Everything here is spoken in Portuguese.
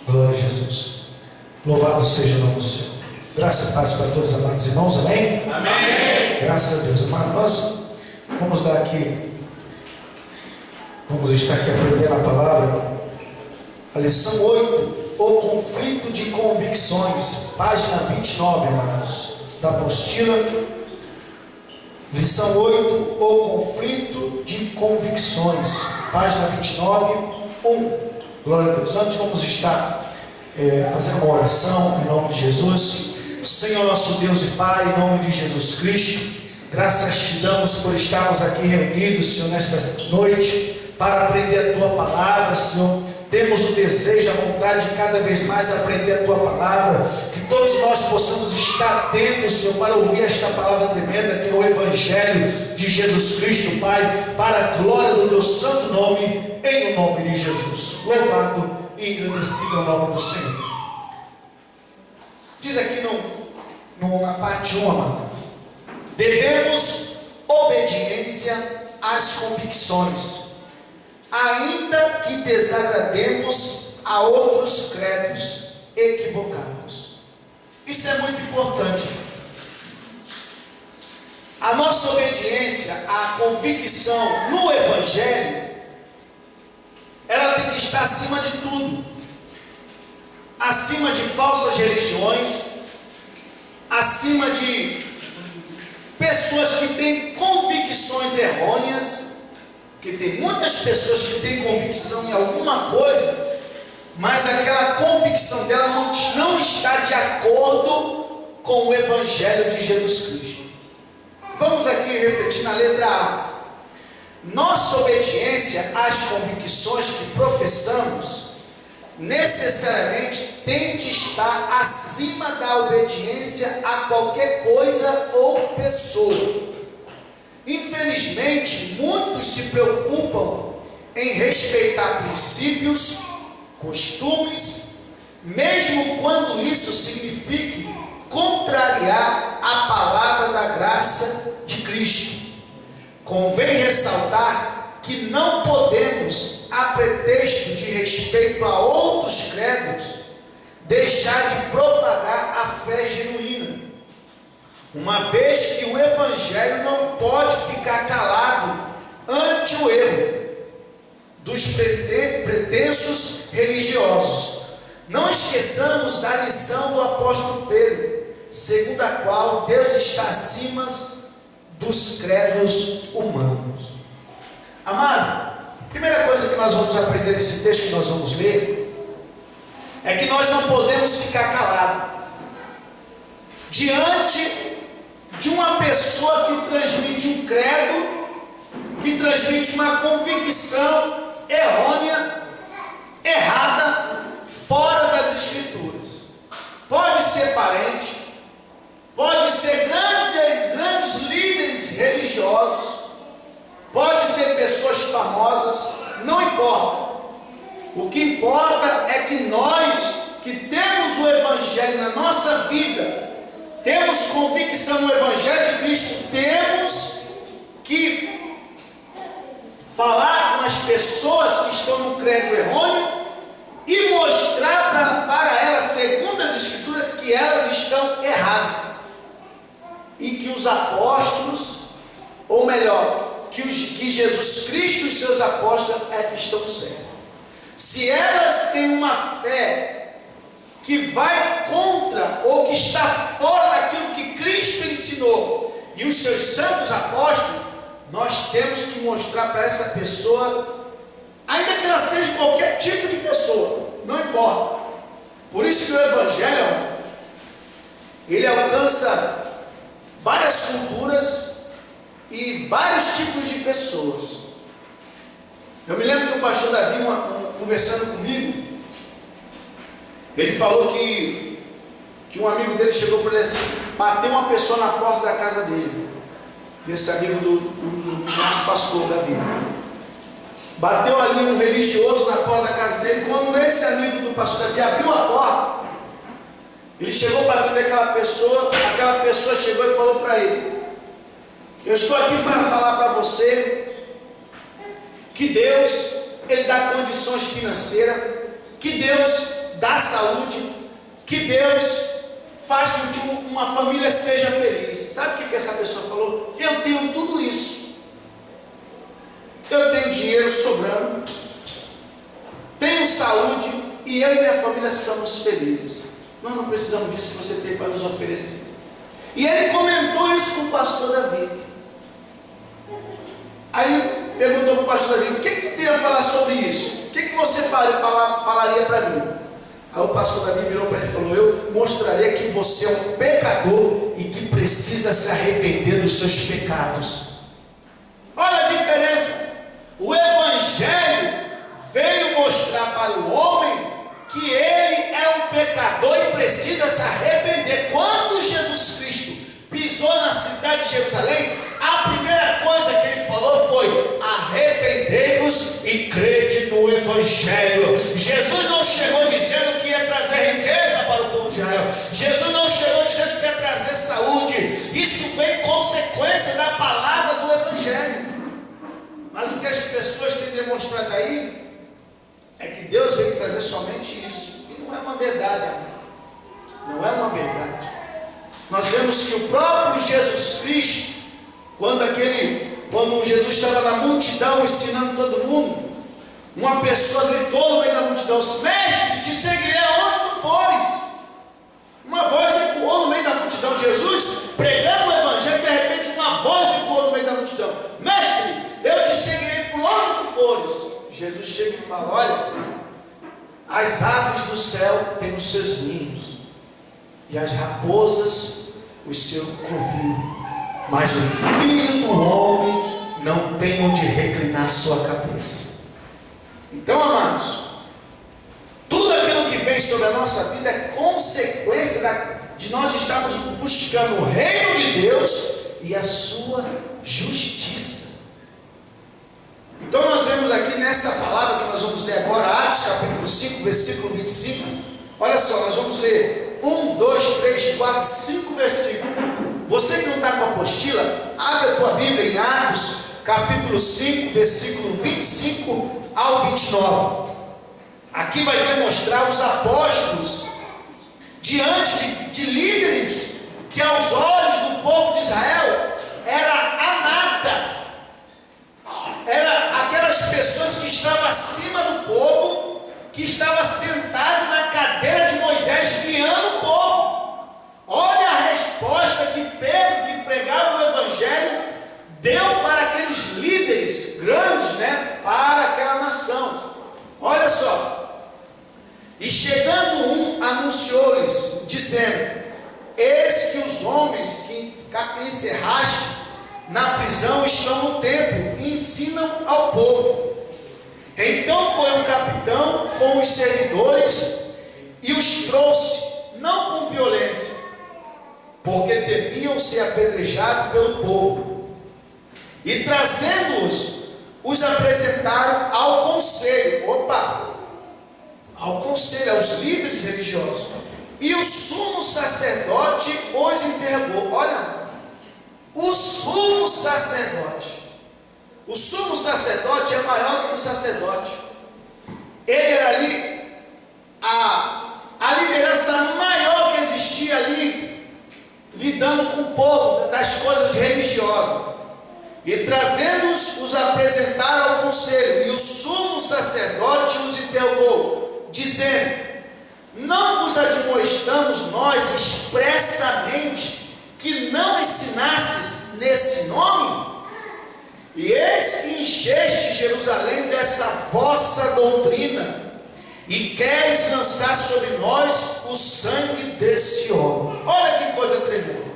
Glória a Jesus. Louvado seja o nome do Senhor. Graça e paz para todos, amados irmãos. Amém? Amém. Graças a Deus. Amado, nós vamos estar aqui aprendendo a palavra. A lição 8, o conflito de convicções. Página 29, amados, da apostila. Lição 8, o conflito de convicções. Página 29, 1. Glória a Deus. Antes vamos estar fazendo uma oração em nome de Jesus. Senhor nosso Deus e Pai, em nome de Jesus Cristo, graças te damos por estarmos aqui reunidos, Senhor, nesta noite, para aprender a Tua Palavra, Senhor. Temos o desejo, a vontade de cada vez mais aprender a Tua Palavra, que todos nós possamos estar atentos, Senhor, para ouvir esta palavra tremenda, que é o Evangelho de Jesus Cristo, Pai, para a glória do Teu santo nome, em o nome de Jesus. Louvado e engrandecido é o nome do Senhor. Diz aqui na parte 1, amado: devemos obediência às convicções, ainda que desagrademos a outros credos equivocados. Isso é muito importante. A nossa obediência à convicção no Evangelho, ela tem que estar acima de tudo, acima de falsas religiões, acima de pessoas que têm convicções errôneas, porque tem muitas pessoas que têm convicção em alguma coisa, mas aquela convicção dela não está de acordo com o Evangelho de Jesus Cristo. Vamos aqui refletir na letra A. Nossa obediência às convicções que professamos necessariamente tem de estar acima da obediência a qualquer coisa ou pessoa. Infelizmente, muitos se preocupam em respeitar princípios, costumes, mesmo quando isso signifique contrariar a palavra da graça de Cristo. Convém ressaltar que não podemos, a pretexto de respeito a outros credos, deixar de propagar a fé genuína, uma vez que o Evangelho não pode ficar calado ante o erro dos pretensos religiosos. Não esqueçamos da lição do apóstolo Pedro, segundo a qual Deus está acima dos credos humanos. Amado, a primeira coisa que nós vamos aprender nesse texto que nós vamos ler é que nós não podemos ficar calados diante de uma pessoa que transmite um credo, que transmite uma convicção errônea, errada, fora das Escrituras. Pode ser parente, pode ser grandes líderes religiosos, pode ser pessoas famosas, não importa. O que importa é que nós, que temos o Evangelho na nossa vida, temos convicção no Evangelho de Cristo, temos que falar com as pessoas que estão no credo errôneo e mostrar para elas, segundo as Escrituras, que elas estão erradas. E que os apóstolos, ou melhor, que Jesus Cristo e os seus apóstolos é que estão certos. Se elas têm uma fé que vai contra ou que está fora daquilo que Cristo ensinou e os seus santos apóstolos, nós temos que mostrar para essa pessoa, ainda que ela seja qualquer tipo de pessoa, não importa. Por isso que o Evangelho, ele alcança várias culturas e vários tipos de pessoas. Eu me lembro que o pastor Davi, conversando comigo, ele falou que um amigo dele chegou para ele assim, bateu uma pessoa na porta da casa dele, esse amigo do nosso pastor Davi. Bateu ali um religioso na porta da casa dele. Quando esse amigo do pastor Davi abriu a porta, ele chegou para atender aquela pessoa chegou e falou para ele: eu estou aqui para falar para você que Deus, Ele dá condições financeiras, que Deus dá dá saúde, que Deus faz com que uma família seja feliz. Sabe o que essa pessoa falou? Eu tenho tudo isso. Eu tenho dinheiro sobrando, tenho saúde e eu e minha família somos felizes. Nós não precisamos disso que você tem para nos oferecer. E ele comentou isso com o pastor Davi. Aí perguntou para o pastor Davi: o que tu tem a falar sobre isso? O que você falaria para mim? Aí o pastor Davi virou para ele e falou: eu mostraria que você é um pecador e que precisa se arrepender dos seus pecados. Olha a diferença. O Evangelho veio mostrar para o homem que ele é um pecador e precisa se arrepender. Quando Jesus Cristo pisou na cidade de Jerusalém, a primeira coisa que ele falou foi: arrependei-vos e crede no Evangelho. Jesus não chegou dizendo que ia trazer riqueza para o povo de Israel. Jesus não chegou dizendo que ia trazer saúde. Isso vem consequência da palavra do Evangelho. Mas o que as pessoas têm demonstrado aí é que Deus veio trazer somente isso. E não é uma verdade, amor. Não é uma verdade. Nós vemos que o próprio Jesus Cristo, quando Jesus estava na multidão ensinando todo mundo, uma pessoa gritou no meio da multidão: mestre, te seguirei aonde tu fores. Uma voz ecoou no meio da multidão. Jesus pregando o Evangelho, de repente uma voz ecoou no meio da multidão: mestre, eu te seguirei por onde tu fores. Jesus chega e fala: olha, as aves do céu têm os seus ninhos, e as raposas os seus covis, mas o filho do homem não tem onde reclinar sua cabeça. Então, amados, tudo aquilo que vem sobre a nossa vida é consequência de nós estarmos buscando o reino de Deus e a sua justiça. Então nós vemos aqui nessa palavra que nós vamos ler agora, Atos capítulo 5, versículo 25. Olha só, nós vamos ler 1, 2, 3, 4, 5 versículos. Você que não está com a apostila, abre a tua Bíblia em Atos capítulo 5, versículo 25 ao 29. Aqui vai demonstrar os apóstolos diante de líderes que aos olhos do povo de Israel era a nada. Era aquelas pessoas que estavam acima do povo, que estavam sentados na cadeira de Moisés, guiando o povo. Olha a resposta que Pedro, que pregava o Evangelho, deu para aqueles líderes grandes, para aquela nação. Olha só: e chegando anunciou-lhes, dizendo: eis que os homens que encerraste na prisão estão no templo e ensinam ao povo. Então foi o capitão com os servidores e os trouxe, não com violência, porque temiam ser apedrejados pelo povo. E trazendo-os, os apresentaram ao conselho. Ao conselho, aos líderes religiosos. E o sumo sacerdote os interrogou. Olha, o sumo sacerdote. O sumo sacerdote é maior do que o sacerdote. Ele era ali a liderança maior que existia ali, lidando com o povo, das coisas religiosas. E trazendo-os, os apresentaram ao conselho. E o sumo sacerdote os interrogou, dizendo: não vos admoestamos nós expressamente que não ensinasses nesse nome? E eis que encheste Jerusalém dessa vossa doutrina, e queres lançar sobre nós o sangue desse homem. Olha que coisa tremenda.